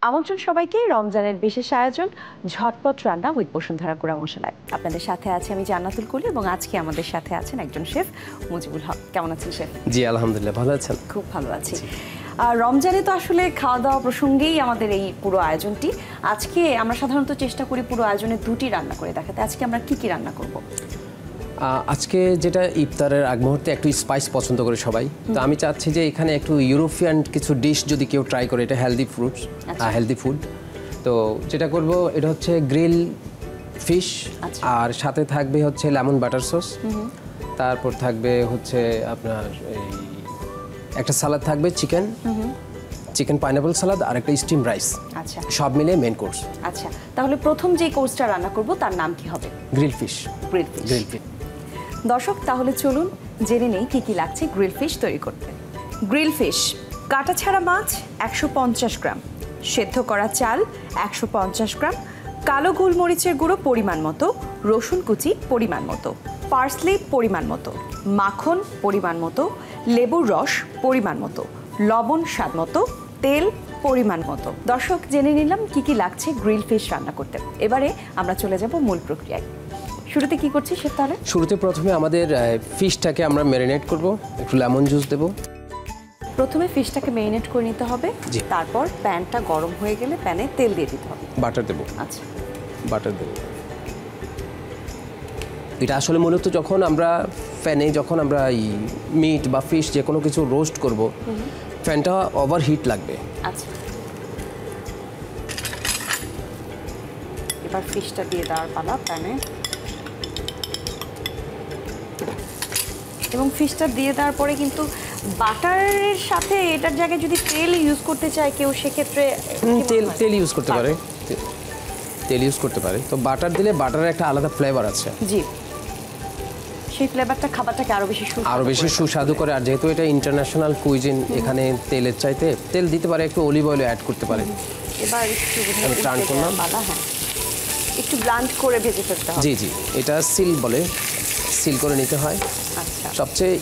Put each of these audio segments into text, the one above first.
আমন্ত্রণ সবাইকে রমজানের বিশেষ আয়োজন ঝটপট রান্না উইথ বসুন্ধরা গুঁড়া মশলায়। আপনাদের সাথে আছে আমি জান্নাতুল কলি এবং আজকে আমাদের সাথে আছেন একজন শেফ মুজিবুল হক। কেমন আছেন শেফ? জি আলহামদুলিল্লাহ, ভালো আছেন? খুব ভালো আছি। রমজানে তো আসলে খাওয়া দাওয়া প্রসঙ্গেই আমাদের এই পুরো আয়োজনটি। আজকে আমরা সাধারণত চেষ্টা করি পুরো আয়োজনে দুটি রান্না করে দেখাতে। আজকে আমরা কি রান্না করব? আজকে যেটা ইফতারের আগ মুহূর্তে একটু স্পাইস পছন্দ করে সবাই, তো আমি চাচ্ছি যে এখানে একটু ইউরোপিয়ান কিছু ডিশ যদি কেউ ট্রাই করে, এটা হেলদি ফুড। তো যেটা করব এটা হচ্ছে গ্রিল ফিশ, আর সাথে থাকবে হচ্ছে লেমন বাটার সস, তারপর থাকবে হচ্ছে আপনার এই একটা সালাদ থাকবে চিকেন পাইনাপল সালাদ, আর একটা স্টিম রাইস। আচ্ছা, সব মিলে মেইন কোর্স। আচ্ছা, তাহলে প্রথম যে কোর্সটা রান্না করব তার নাম কি হবে? Grill fish. দর্শক, তাহলে চলুন জেনে নেই কি লাগছে গ্রিল ফিশ তৈরি করতে। গ্রিল ফিশ: কাটা ছাড়া মাছ 150 গ্রাম, সেদ্ধ করা চাল 150 গ্রাম, কালো গোলমরিচের গুঁড়ো পরিমাণ মতো, রসুন কুচি পরিমাণ মতো, পার্সলি পরিমাণ মতো, মাখন পরিমাণ মতো, লেবুর রস পরিমাণ মতো, লবণ স্বাদ মতো, তেল পরিমাণ মতো। দর্শক, জেনে নিলাম কি লাগছে গ্রিল ফিশ রান্না করতে। এবারে আমরা চলে যাব মূল প্রক্রিয়ায়। শুরুতে কি করছি শেফ? তাহলে শুরুতে প্রথমে আমাদের ফিশটাকে আমরা ম্যারিনেট করব, একটু লেমন জুস দেব। প্রথমে ফিশটাকে ম্যারিনেট করে নিতে হবে, তারপর প্যানটা গরম হয়ে গেলে প্যানে তেল দিয়ে দিতে হবে, বাটার দেব। আচ্ছা, বাটার দেব। এটা আসলে মূলত যখন আমরা এই মিট বা ফিশ যে কোনো কিছু রোস্ট করব, প্যানটা ওভার হিট লাগবে। আচ্ছা, এবার ফিশটা দিয়ে দেওয়ার পালা প্যানে, এবং ফিশটা দিয়ে দেওয়ার পরে কিন্তু বাটারের সাথে এটার জায়গায় যদি তেল ইউজ করতে চায় কেউ, সেক্ষেত্রে তেল ইউজ করতে পারে, তো বাটার দিলে বাটারের একটা আলাদা ফ্লেভার আছে। জি, সেই ফ্লেভারটা খাবারটাকে আরো বেশি সুস্বাদু করে। আর যেহেতু এটা ইন্টারন্যাশনাল কুইজিন, এখানে তেলের চাইতে তেল দিতে পারে, একটু অলিভ অয়েল অ্যাড করতে পারে। এবার একটু টার্ন করলাম, একটু ব্লান্ড করে ভেজে ফেলতে হবে। জি, এটা সিল করে নিতে হয়। আচ্ছা, সবচেয়ে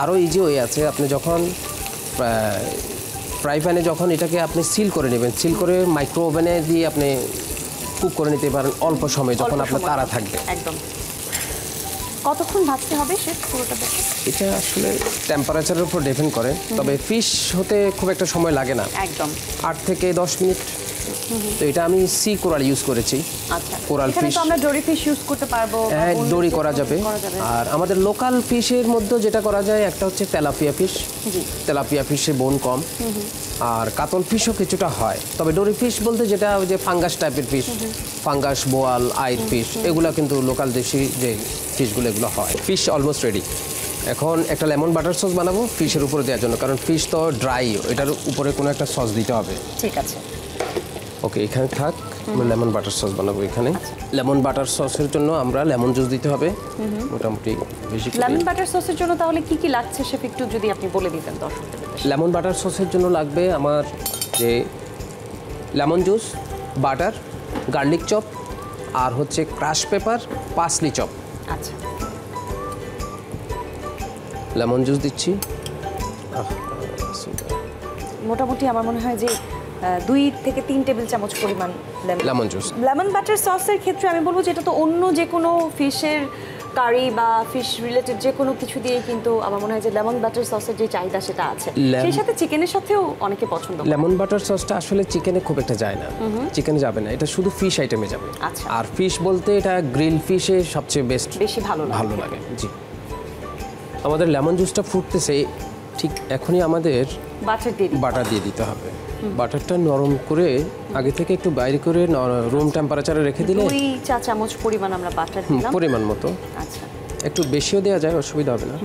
আরও ইজি ওয়ে আছে, আপনি যখন ফ্রাই প্যানে যখন এটাকে আপনি সিল করে নেবেন, সিল করে মাইক্রো ওভেনে দিয়ে আপনি কুক করে নিতে পারেন অল্প সময়, যখন আপনার তাড়া থাকবে। একদম। কতক্ষণ ভাজতে হবে শেফ পুরোটা? এটা আসলে টেম্পারেচারের উপর ডিপেন্ড করে, তবে ফিশ হতে খুব একটা সময় লাগে না, একদম 8 থেকে 10 মিনিট। তো এটা আমি সি কোরাল ইউজ করেছি। আচ্ছা, কোরাল ফিশ। তো আমরা ডোরি ফিশ ইউজ করতে পারবো, হ্যাঁ, ডোরি করা যাবে। আর আমাদের লোকাল ফিশের মধ্যে যেটা করা যায়, একটা হচ্ছে তেলাপিয়া ফিশ। তেলাপিয়া ফিশে বোন কম, আর কাতল ফিশও কিছুটা হয়। তবে ডোরি ফিশ বলতে যেটা ওই যে ফাঙ্গাস টাইপের ফিশ, ফাঙ্গাস, বোয়াল, আইর ফিশ, এগুলো কিন্তু লোকাল দেশি যে ফিশগুলো এগুলো হয়। Fish almost ready. এখন একটা লেমন বাটার সস বানাবো ফিশের উপরে দেওয়ার জন্য, কারণ ফিশ তো ড্রাই, এটার উপরে কোনো একটা সস দিতে হবে। ঠিক আছে, ওকে, এখানে থাক। লেমন বাটার সস বানাবো এখানে। লেমন বাটার সসের জন্য আমরা লেমন জুস দিতে হবে মোটামুটি বেশি। লেমন বাটার সসের জন্য তাহলে কি লাগছে শেফ, একটু যদি আপনি বলে দিতেন দর্শকদের। লেমন বাটার সসের জন্য লাগবে আমার যে lemon juice, butter, garlic chop, আর হচ্ছে ক্রাশ পেপার, পার্সলি চপ। আচ্ছা, লেমন জুস দিচ্ছি মোটামুটি আমার মনে হয় যে 2 থেকে 3 টেবিল চামচ পরিমাণ লেমন জুস। লেমন বাটার সসের ক্ষেত্রে আমি বলবো যে এটা তো অন্য যে কোনো ফিশের কারি বা ফিশ রিলেটেড যে কোনো কিছু দিয়ে, কিন্তু আমার মনে হয় যে লেমন বাটার সসের যে চাহিদা সেটা আছে, সেই সাথে চিকেনের সাথেও অনেকে পছন্দ করে। লেমন বাটার সসটা আসলে চিকেনে খুব একটা যায় না, চিকেনে যাবে না, এটা শুধু ফিশ আইটেমে যাবে। আচ্ছা, আর ফিশ বলতে এটা গ্রিল ফিশে সবচেয়ে বেশি ভালো লাগে। জি, আমাদের লেমন জুসটা ফুটতেছে, ঠিক এখনই আমাদের বাটার দিয়ে দিতে হবে। বাটারটা নরম করে আগে থেকে একটু বাইরে করে রুম টেম্পারেচারে রেখে দিলে 2 চা চামচ পরিমাণ আমরা বাটার দিলাম, পরিমাণ মতো। আচ্ছা, একটু বেশিও দেওয়া যায়, অসুবিধা হবে না।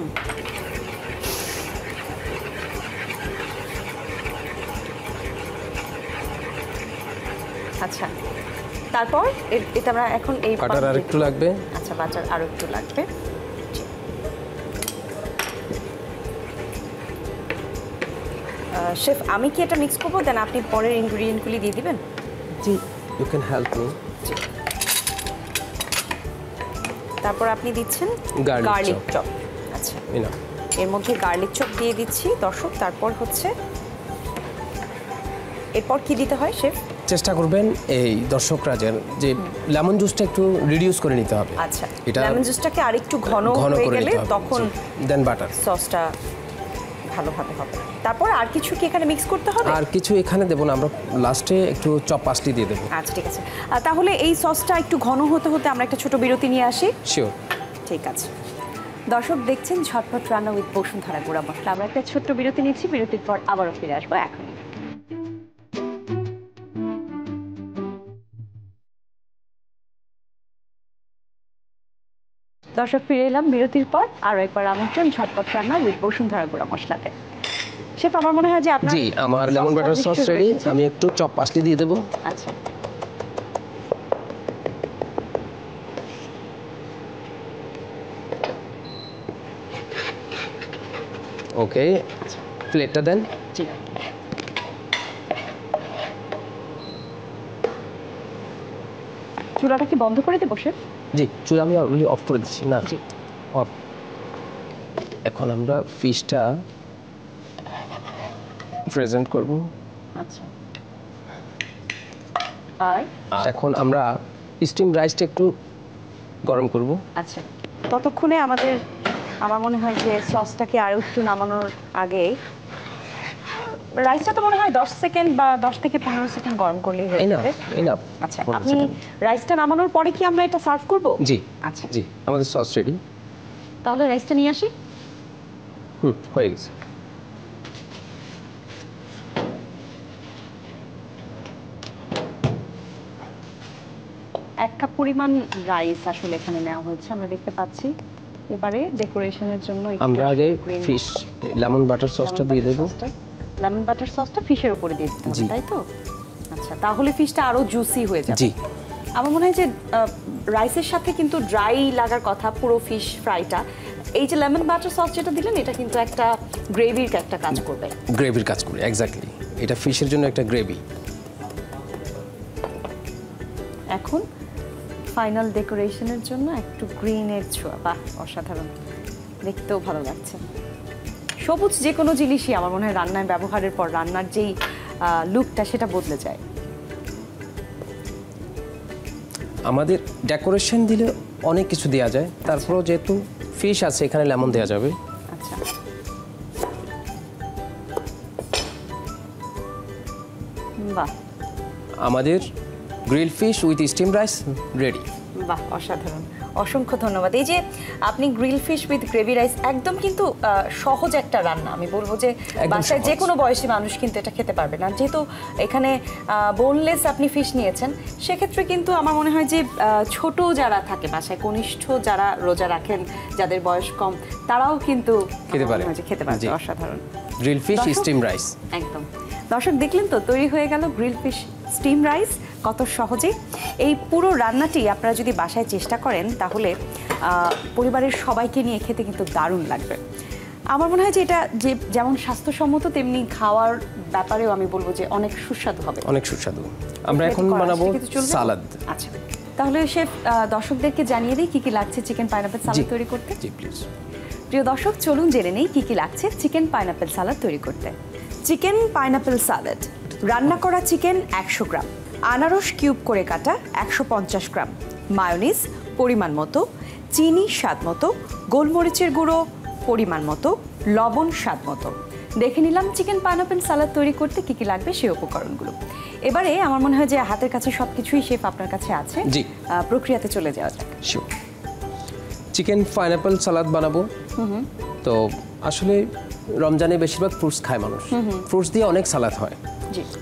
আচ্ছা, তারপর এটা আমরা এখন এই বাটার আর একটু লাগবে। আচ্ছা, বাটার আর একটু লাগবে। শেফ, আমি কি এটা মিক্স করবো, দেন আপনি পরের ইনগ্রেডিয়েন্টগুলি দিয়ে দিবেন? জি, ইউ ক্যান হেল্প মি। তারপর আপনি দিচ্ছেন গার্লিক চপ। আচ্ছা, এর মধ্যে গার্লিক চপ দিয়ে দিচ্ছি দর্শক। তারপর হচ্ছে এরপর কি দিতে হয় শেফ? চেষ্টা করবেন এই দর্শকরা যে লেমন জুসটা একটু রিডিউস করে নিতে হবে। আচ্ছা, লেমন জুসটাকে আরেকটু ঘন হয়ে গেলে তখন দেন বাটার সসটা ভালোভাবে হবে। তারপর আর কিছু কি এখানে মিক্স করতে হবে? আর কিছু এখানে দেব না, আমরা লাস্টে একটু চপ পাস্তি দিয়ে দেবো। আচ্ছা ঠিক আছে, তাহলে এই সসটা একটু ঘন হতে হতে আমরা একটা ছোট বিরতি নিয়ে আসি। শিওর। ঠিক আছে, দর্শক দেখছেন ঝটপট রান্না উইথ বসুন্ধরা গুঁড়া মশলা। আমরা একটা ছোট্ট বিরতি নিচ্ছি, বিরতির পর আবারও ফিরে আসবো এখনই। দর্শক ফিরে এলাম বিরতির পর। আরও একবার আমন্ত্রণ ঝটপট রান্না উইথ বসুন্ধরা গুঁড়া মশলাতে। শেফ, আমার মনে হয় যে আপনার জি, আমার লেমন বাটার সস রেডি। আমি একটু চপ পাস্তি দিয়ে দেবো। আচ্ছা, ওকে, প্লেটটা দেন। জি, চুলাটা কি বন্ধ করে দেবো শেফ? জি, চুলা আমি অলরেডি অফ করে দিচ্ছি। না জি, অফ। এখন আমরা ফিশটা প্রেজেন্ট করব। আচ্ছা, আর এখন আমরা স্টিম রাইসটা একটু গরম করব। আচ্ছা, ততক্ষণে আমার মনে হয় যে সসটাকে আরও একটু নামানোর আগে রাইসটা তো মনে হয় 10 সেকেন্ড বা 10 থেকে 15 সেকেন্ড গরম করলেই হয়ে যাবে। আচ্ছা, আপনি রাইসটা নামানোর পরে কি আমরা এটা সার্ভ করব? জি আচ্ছা জি, আমাদের সস রেডি। তাহলে রাইসটা নিয়ে আসি। হয়ে গেছে। এক কাপ পরিমাণ রাইস আসলে এখানে নেওয়া হয়েছে, আমরা দেখতে পাচ্ছি। এবারে ডেকোরেশনের জন্য আমরা আগে ফিশ লেমন বাটার সসটা দিয়ে দেব। লেমন বাটার সসটা ফিশের উপরে দিয়ে দিতে হবে, তাই তো? আচ্ছা, তাহলে ফিশটা আরো জুসি হয়ে যাবে। জি, আমার মনে হয় যে রাইসের সাথে কিন্তু ড্রাই লাগার কথা পুরো ফিশ ফ্রাইটা। এই যে লেমন বাটার সস যেটা দিলেন, এটা কিন্তু একটা গ্রেভির একটা কাজ করবে। গ্রেভির কাজ করবে, এক্স্যাক্টলি। এটা ফিশের জন্য একটা গ্রেভি। এখন ফাইনাল ডেকোরেশনের জন্য একটু গ্রিনের ছোঁয়া। বাহ, অসাধারণ, দেখতেও ভালো লাগছে। সবুজ যে কোনো জিনিসই আমার মনে হয় রান্নায় ব্যবহারের পর রান্নার যেই লুকটা সেটা বদলে যায়। আমাদের ডেকোরেশন দিলে অনেক কিছু দেওয়া যায়, তারপরও যেহেতু ফিশ আছে এখানে লেমন দেওয়া যাবে। আচ্ছা, বাহ, আমাদের grill fish with steam rice ready. বাহ, অসাধারণ, অসংখ্য ধন্যবাদ। এই যে আপনি grill fish with gravy rice, একদম কিন্তু সহজ একটা রান্না। আমি বলবো যে বাসায় যে কোনো বয়সী মানুষ কিন্তু এটা খেতে পারবে না। যেহেতু এখানে বোনলেস আপনি ফিশ নিয়েছেন, সেক্ষেত্রে কিন্তু আমার মনে হয় যে ছোট যারা থাকে বাসায়, কনিষ্ঠ যারা রোজা রাখেন, যাদের বয়স কম, তারাও কিন্তু খেতে পারে। অসাধারণ গ্রিল ফিশ স্টিম রাইস। একদম। দর্শক দেখলেন তো, তৈরি হয়ে গেল গ্রিল ফিশ স্টিম রাইস। কত সহজে এই পুরো রান্নাটি আপনারা যদি বাসায় চেষ্টা করেন, তাহলে পরিবারের সবাইকে নিয়ে খেতে কিন্তু দারুণ লাগবে। আমার মনে হয় যে এটা যেমন স্বাস্থ্যসম্মত, তেমনি খাওয়ার ব্যাপারেও আমি বলবো যে অনেক সুস্বাদু হবে। অনেক সুস্বাদু। আমরা এখন বানাবো সালাদ। আচ্ছা, তাহলে শেফ দর্শকদেরকে জানিয়ে দিই কি কি লাগছে চিকেন পাইনাপেল সালাদ তৈরি করতে। জি প্লিজ। প্রিয় দর্শক, চলুন জেনে নেই কি কি লাগছে চিকেন পাইনাপেল সালাদ তৈরি করতে। চিকেন পাইনাপেল সালাদ, রান্না করা চিকেন 100 গ্রাম, আনারস কিউব করে কাটা 150 গ্রাম, মায়োনিজ পরিমাণ মতো, চিনি স্বাদ মতো, গোলমরিচের গুঁড়ো পরিমাণ মতো, লবণ স্বাদ মতো। দেখে নিলাম চিকেন পাইনাপেল সালাদ তৈরি করতে কি কি লাগবে সেই উপকরণগুলো। এবারে আমার মনে হয় যে হাতের কাছে সবকিছুই শেফ আপনার কাছে আছে। জি, প্রক্রিয়াতে চলে যাওয়া যাক। শিওর। চিকেন পাইনাপেল সালাদ বানাবো। তো আসলে রমজানে বেশিরভাগ ফ্রুটস খায় মানুষ, ফ্রুটস দিয়ে অনেক সালাদ হয়।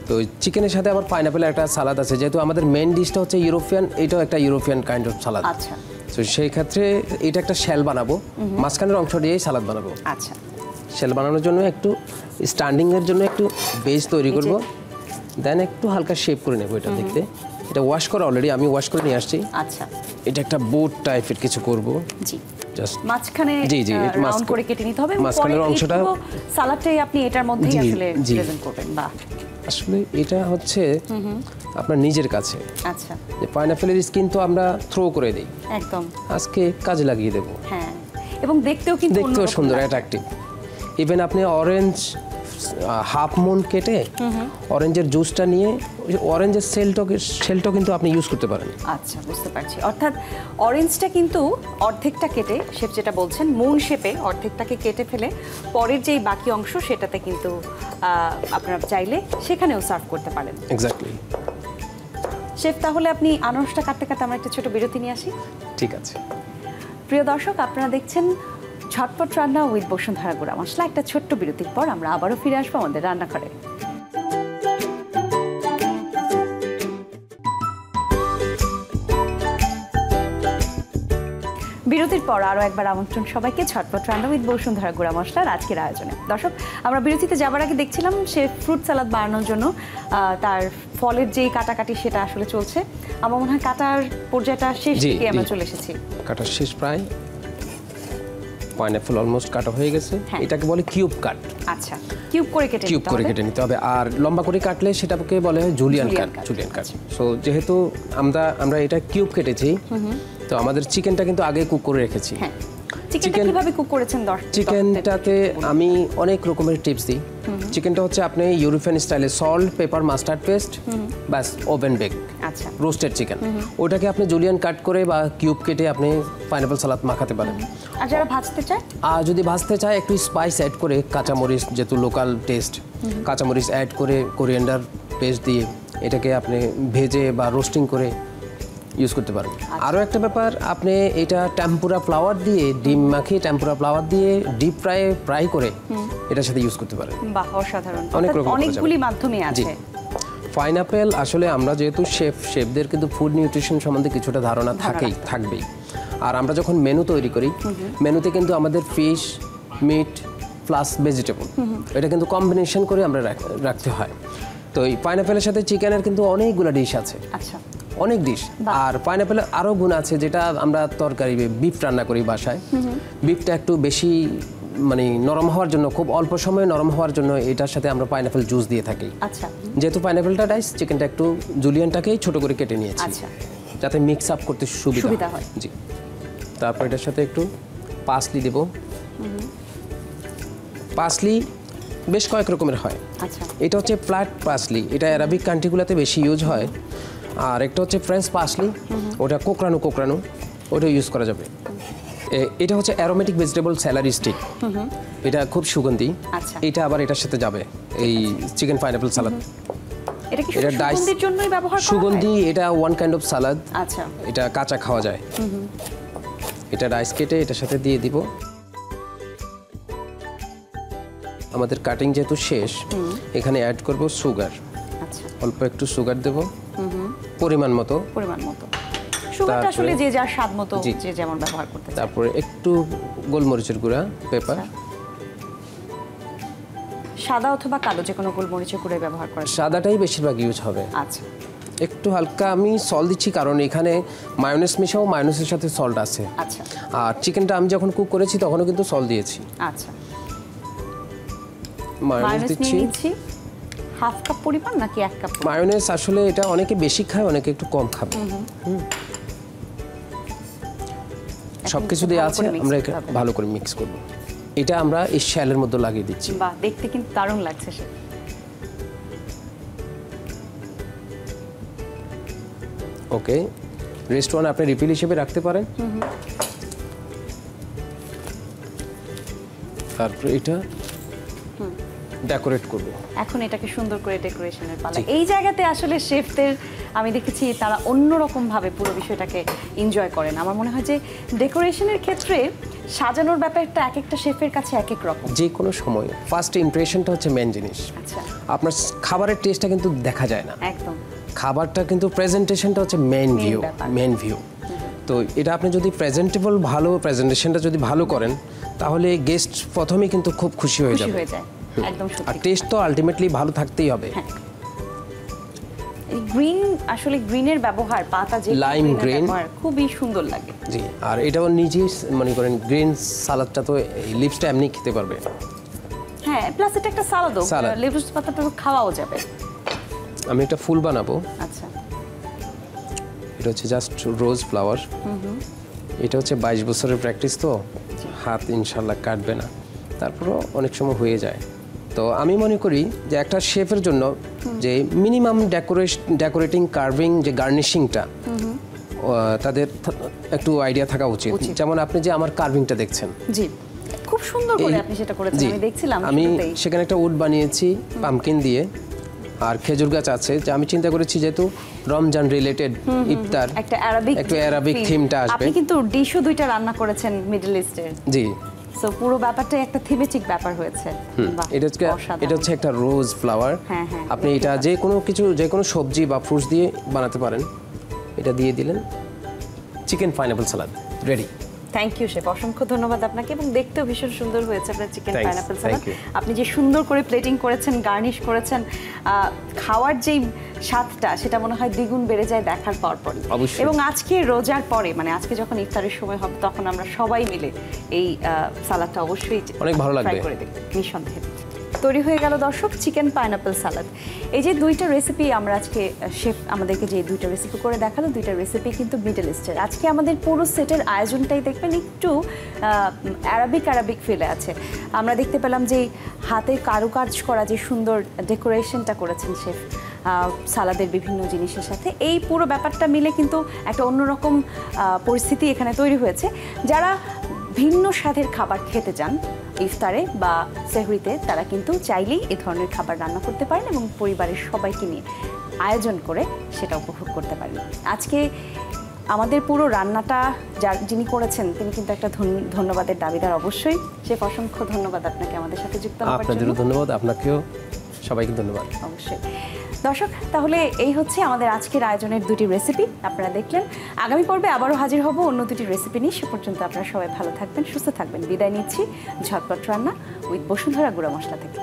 তো চিকেনের সাথে আবার পাইনাপেলের একটা সালাদ আছে, যেহেতু আমাদের মেন ডিশটা হচ্ছে ইউরোপিয়ান, এটাও একটা ইউরোপিয়ান কাইন্ড অফ সালাদ। আচ্ছা, তো সেই ক্ষেত্রে এটা একটা শেল বানাবো, মাঝখানের অংশ দিয়েই সালাদ বানাবো। আচ্ছা, শেল বানানোর জন্য একটু স্ট্যান্ডিংয়ের জন্য একটু বেস তৈরি করব, দেন একটু হালকা শেপ করে নেবো। এটা দেখতে, এটা ওয়াশ করা অলরেডি, আমি ওয়াশ করে নিয়ে আসছি। আচ্ছা, এটা একটা বোট টাইপের কিছু করব। জি, জাস্ট মাঝখানে রাউন্ড করে কেটে নিতে হবে। মাঝখানের অংশটা সালাদটাই আপনি এটার মধ্যেই আসলে প্রেজেন্ট করবেন। বাহ, আসলে এটা হচ্ছে আপনার নিজের কাছে। আচ্ছা, যে পাইনাপেলের স্কিন তো আমরা থ্রো করে দিই, একদম আজকে কাজে লাগিয়ে দেব। হ্যাঁ, এবং দেখতেও সুন্দর, অ্যাট্রাকটিভ। ইভেন আপনি অরেঞ্জ হাফ মুন কেটে অরেঞ্জের জুসটা নিয়ে অরেঞ্জের সেলটা কিন্তু আপনি ইউজ করতে পারেন। আচ্ছা, বুঝতে পারছি। অর্থাৎ অরেঞ্জটা কিন্তু অর্ধেকটা কেটে, শেফ যেটা বলছেন মুন শেপে অর্ধেকটাকে কেটে ফেলে পরের যেই বাকি অংশ সেটাতে কিন্তু আপনারা চাইলে সেখানেও সার্ভ করতে পারেন। এক্স্যাক্টলি। শেফ, তাহলে আপনি আনারসটা কাটতে কাটতে আমরা একটা ছোট বিরতি নিয়ে আসি। ঠিক আছে। প্রিয় দর্শক, আপনারা দেখছেন ঝটপট রান্না উইথ বসুন্ধরা গুঁড়া মশলা। একটা ছোট্ট বিরতির পর আমরা আবারও ফিরে আসবো আমাদের রান্নাঘরে। বিরতির পর আরও একবার আমন্ত্রণ সবাইকে ঝটপট রান্না উইথ বসুন্ধরা গুঁড়া মশলার আজকের আয়োজনে। দর্শক, আমরা বিরতিতে যাবার আগে দেখছিলাম সে ফ্রুট সালাদ বানানোর জন্য তার ফলের যেই কাটাকাটি সেটা আসলে চলছে। আমার মনে হয় কাটার পর্যায়টা শেষ দিকে আমরা চলে এসেছি। কাটার শেষ প্রায়। পাইনাপল অলমোস্ট কাটা হয়ে গেছে। এটাকে বলে কিউব কাট। আচ্ছা, কিউব করে কেটে নিতে হবে। আর লম্বা করে কাটলে সেটাকে বলে হয় জুলিয়ান কাট। সো যেহেতু আমরা এটা কিউব কেটেছি, তো আমাদের চিকেনটা কিন্তু আগে কুক করে রেখেছি। চিকেনটা কিভাবে কুক করেছেন? চিকেনটাতে আমি অনেক রকমের টিপস দিই। চিকেনটা হচ্ছে আপনি ইউরোপিয়ান স্টাইলে সল্ট, পেপার, মাস্টার্ড পেস্ট, বাস ওভেন বেক। আচ্ছা, রোস্টেড চিকেন ওটাকে আপনি জুলিয়ান কাট করে বা কিউব কেটে আপনি পাইনাপল সালাদ মাখাতে পারেন। আর যারা ভাজতে চায়, যদি ভাজতে চায় একটু স্পাইস অ্যাড করে, কাঁচামরিচ যেহেতু লোকাল টেস্ট, কাঁচামরিচ অ্যাড করে কোরিয়েন্ডার পেস্ট দিয়ে এটাকে আপনি ভেজে বা রোস্টিং করে ইউজ করতে পারেন। আরও একটা ব্যাপার, আপনি এটা টেম্পুরা ফ্লাওয়ার দিয়ে ডিম মাখিয়ে টেম্পুরা ফ্লাওয়ার দিয়ে ডিপ ফ্রাই করে এটার সাথে ইউজ করতে পারেন। বাহ, অসাধারণ। অনেকগুলি মাধ্যমে আছে। পাইনাপেল আসলে আমরা যেহেতু শেফদের কিন্তু ফুড নিউট্রিশন সম্বন্ধে কিছুটা ধারণা থাকবেই। আর আমরা যখন মেনু তৈরি করি, মেনুতে কিন্তু আমাদের ফিশ, মিট প্লাস ভেজিটেবল এটা কিন্তু কম্বিনেশন করে আমরা রাখতে হয়। তো এই পাইনাপেলের সাথে চিকেনের কিন্তু অনেকগুলো ডিশ আছে। আচ্ছা, অনেক ডিশ। আর পাইনাপেলের আরও গুণ আছে, যেটা আমরা তরকারি বিফ রান্না করি বাসায়। বিফটা একটু বেশি মানে নরম হওয়ার জন্য, খুব অল্প সময়ে নরম হওয়ার জন্য এটার সাথে আমরা পাইনাপেল জুস দিয়ে থাকি। আচ্ছা, যেহেতু পাইনাপেলটা ডাইস, চিকেনটা একটু জুলিয়ানটাকেই ছোট করে কেটে নিয়েছি। আচ্ছা, যাতে মিক্স আপ করতে সুবিধা হয়। জি। তারপর এটার সাথে একটু পার্সলি দেব। পার্সলি বেশ কয়েক রকমের হয়। আচ্ছা, এটা হচ্ছে ফ্ল্যাট পার্সলি, এটা অ্যারাবিক কান্ট্রিগুলোতে বেশি ইউজ হয়। আর একটা হচ্ছে ফ্রেঞ্চ পার্সলি, ওটা কোকড়ানো ওটা ইউজ করা যাবে। এটা হচ্ছে অ্যারোমেটিক ভেজিটেবল স্যালারি স্টিক, এটা খুব সুগন্ধি। আচ্ছা, এটা আবার এটার সাথে যাবে এই চিকেন পাইনাপল সালাদ। এটা কি সুগন্ধির জন্যই ব্যবহার করা হয়? সুগন্ধি, এটা ওয়ান কাইন্ড অফ সালাদ। আচ্ছা, এটা কাঁচা খাওয়া যায়। এটা রাইস কেটে এটার সাথে দিয়ে দিব। আমাদের কাটিং যেহেতু শেষ, এখানে অ্যাড করব সুগার। আচ্ছা, অল্প একটু সুগার দেব পরিমাণ মতো। সুগারটা আসলে যে যার স্বাদ মতো যে যেমন ব্যবহার করতে চায়। তারপরে একটু গোলমরিচের গুঁড়া, পেপার। সাদা অথবা কালো যে কোনো গোলমরিচের গুঁড়া ব্যবহার করা যায়? সাদাটাই বেশিরভাগ ইউজ হবে। আচ্ছা, একটু হালকা আমি সল্ট দিচ্ছি কারণ এখানে মায়োনেজ মেশাও, মায়োনেজের সাথে সল্ট আছে। আচ্ছা, আর চিকেনটা আমি যখন কুক করেছি তখনও কিন্তু সল্ট দিয়েছি। আচ্ছা, মায়োনেজ দিচ্ছি হাফ কাপ পরিমাণ নাকি 1 কাপ? মায়োনেজ আসলে এটা অনেকে বেশি খায়, অনেকে একটু কম খাবে। সবকিছু দিয়ে আছে, আমরা ভালো করে মিক্স করব। এটা আমরা এই শ্যালের মধ্যে লাগিয়ে দিচ্ছি। বাহ, দেখতে কিন্তু দারুণ লাগছে। ওকে, রেস্ট ওয়ান আপনি রিফিল হিসেবে রাখতে পারেন। তারপর এটা ডেকোরেট করব। এখন এটাকে সুন্দর করে ডেকোরেশনের পালা। এই জায়গাতে আসলে শেফদের আমি দেখেছি তারা অন্যরকম ভাবে পুরো বিষয়টাকে এনজয় করেন। আমার মনে হয় যে ডেকোরেশনের ক্ষেত্রে সাজানোর ব্যাপারটা এক একটা শেফের কাছে এক এক রকম। যে কোনো সময় ফার্স্ট ইমপ্রেশনটা হচ্ছে মেন জিনিস। আচ্ছা, আপনার খাবারের টেস্টটা কিন্তু দেখা যায় না একদম। খাবারটা কিন্তু প্রেজেন্টেশনটা হচ্ছে মেন ভিউ। তো এটা আপনি যদি প্রেজেন্টেশনটা যদি ভালো করেন, তাহলে গেস্ট প্রথমেই কিন্তু খুব খুশি হয়ে যাবে। একদম সত্যি। আর টেস্ট তো আলটিমেটলি ভালো থাকতেই হবে। গ্রিনের ব্যবহার, পাতা যে লাইম গ্রিন খুবই সুন্দর লাগে। জি, আর এটাও নিজেই মনে করেন গ্রিন সালাদটা তো লিভসটা এমনি খেতে পারবে। হ্যাঁ, প্লাস এটা একটা সালাদও, লেবুস পাতাটা তো খাওয়াও যাবে। আমি একটা ফুল বানাবো। আচ্ছা, এটা হচ্ছে জাস্ট রোজ ফ্লাওয়ার। এটা হচ্ছে 22 বছরের প্র্যাকটিস, তো হাত ইনশাল্লাহ কাটবে না, তারপরও অনেক সময় হয়ে যায়। তো আমি মনে করি যে একটা শেফের জন্য যে মিনিমাম ডেকোরেটিং কার্ভিং যে গার্নিশিংটা তাদের একটু আইডিয়া থাকা উচিত। যেমন আপনি যে আমার কার্ভিংটা দেখছেন, জি খুব সুন্দর করে আপনি সেটা করেছেন, আমি দেখছিলাম। আমি সেখানে একটা উড বানিয়েছি পামকিন দিয়ে, আর খেজুর গাছ আছে। যে আমি চিন্তা করেছি যেহেতু রমজান রিলেটেড ইফতার, একটা অ্যারাবিক থিমটা আসবে। আপনি কিন্তু ডিশও দুইটা রান্না করেছেন মিডল ইস্টের। জি, সো পুরো ব্যাপারটা একটা থিমেটিক ব্যাপার হয়েছে। এটা হচ্ছে একটা রোজ ফ্লাওয়ার। আপনি এটা যে কোনো সবজি বা ফ্রুটস দিয়ে বানাতে পারেন। এটা দিয়ে দিলেন, chicken pineapple salad ready. Thank you chef, অসংখ্য ধন্যবাদ আপনাকে। এবং দেখতেও ভীষণ সুন্দর হয়েছে আপনার chicken Thanks, pineapple salad. thank you. আপনি যে সুন্দর করে প্লেটিং করেছেন, গার্নিশ করেছেন, খাওয়ার যেই স্বাদটা সেটা মনে হয় দ্বিগুণ বেড়ে যায় দেখার পরপরই। অবশ্যই। এবং আজকে রোজার পরে, মানে আজকে যখন ইফতারের সময় হবে, তখন আমরা সবাই মিলে এই সালাদটা অবশ্যই অনেক ভালো লাগবে, ট্রাই করে দেখব নিঃসন্দেহে। তৈরি হয়ে গেল দর্শক চিকেন পাইনাপল সালাদ। এই যে দুইটা রেসিপি আমরা আজকে, শেফ আমাদেরকে যে দুইটা রেসিপি করে দেখালো, দুইটা রেসিপি কিন্তু মিডল ইস্টের। আজকে আমাদের পুরো সেটের আয়োজনটাই দেখবেন একটু অ্যারাবিক ফিলে আছে। আমরা দেখতে পেলাম যে হাতে কারুকাজ করা যে সুন্দর ডেকোরেশনটা করেছেন শেফ সালাদের বিভিন্ন জিনিসের সাথে। এই পুরো ব্যাপারটা মিলে কিন্তু একটা অন্যরকম পরিস্থিতি এখানে তৈরি হয়েছে। যারা ভিন্ন স্বাদের খাবার খেতে চান ইফতারে বা সেহরিতে, তারা কিন্তু চাইলেই এ ধরনের খাবার রান্না করতে পারেন এবং পরিবারের সবাইকে নিয়ে আয়োজন করে সেটা উপভোগ করতে পারেন। আজকে আমাদের পুরো রান্নাটা যিনি করেছেন তিনি কিন্তু একটা ধন্যবাদের দাবিদার অবশ্যই। শেফ, অসংখ্য ধন্যবাদ আপনাকে আমাদের সাথে যুক্ত হওয়ার জন্য। আপনাদেরও ধন্যবাদ, আপনাকেও, সবাইকে ধন্যবাদ। অবশ্যই। দর্শক, তাহলে এই হচ্ছে আমাদের আজকের আয়োজনের দুটি রেসিপি আপনারা দেখলেন। আগামী পর্বে আবারও হাজির হব অন্য দুটি রেসিপি নিয়ে। সে পর্যন্ত আপনারা সবাই ভালো থাকবেন, সুস্থ থাকবেন। বিদায় নিচ্ছি ঝটপট রান্না উইথ বসুন্ধরা গুঁড়া মশলা থেকে।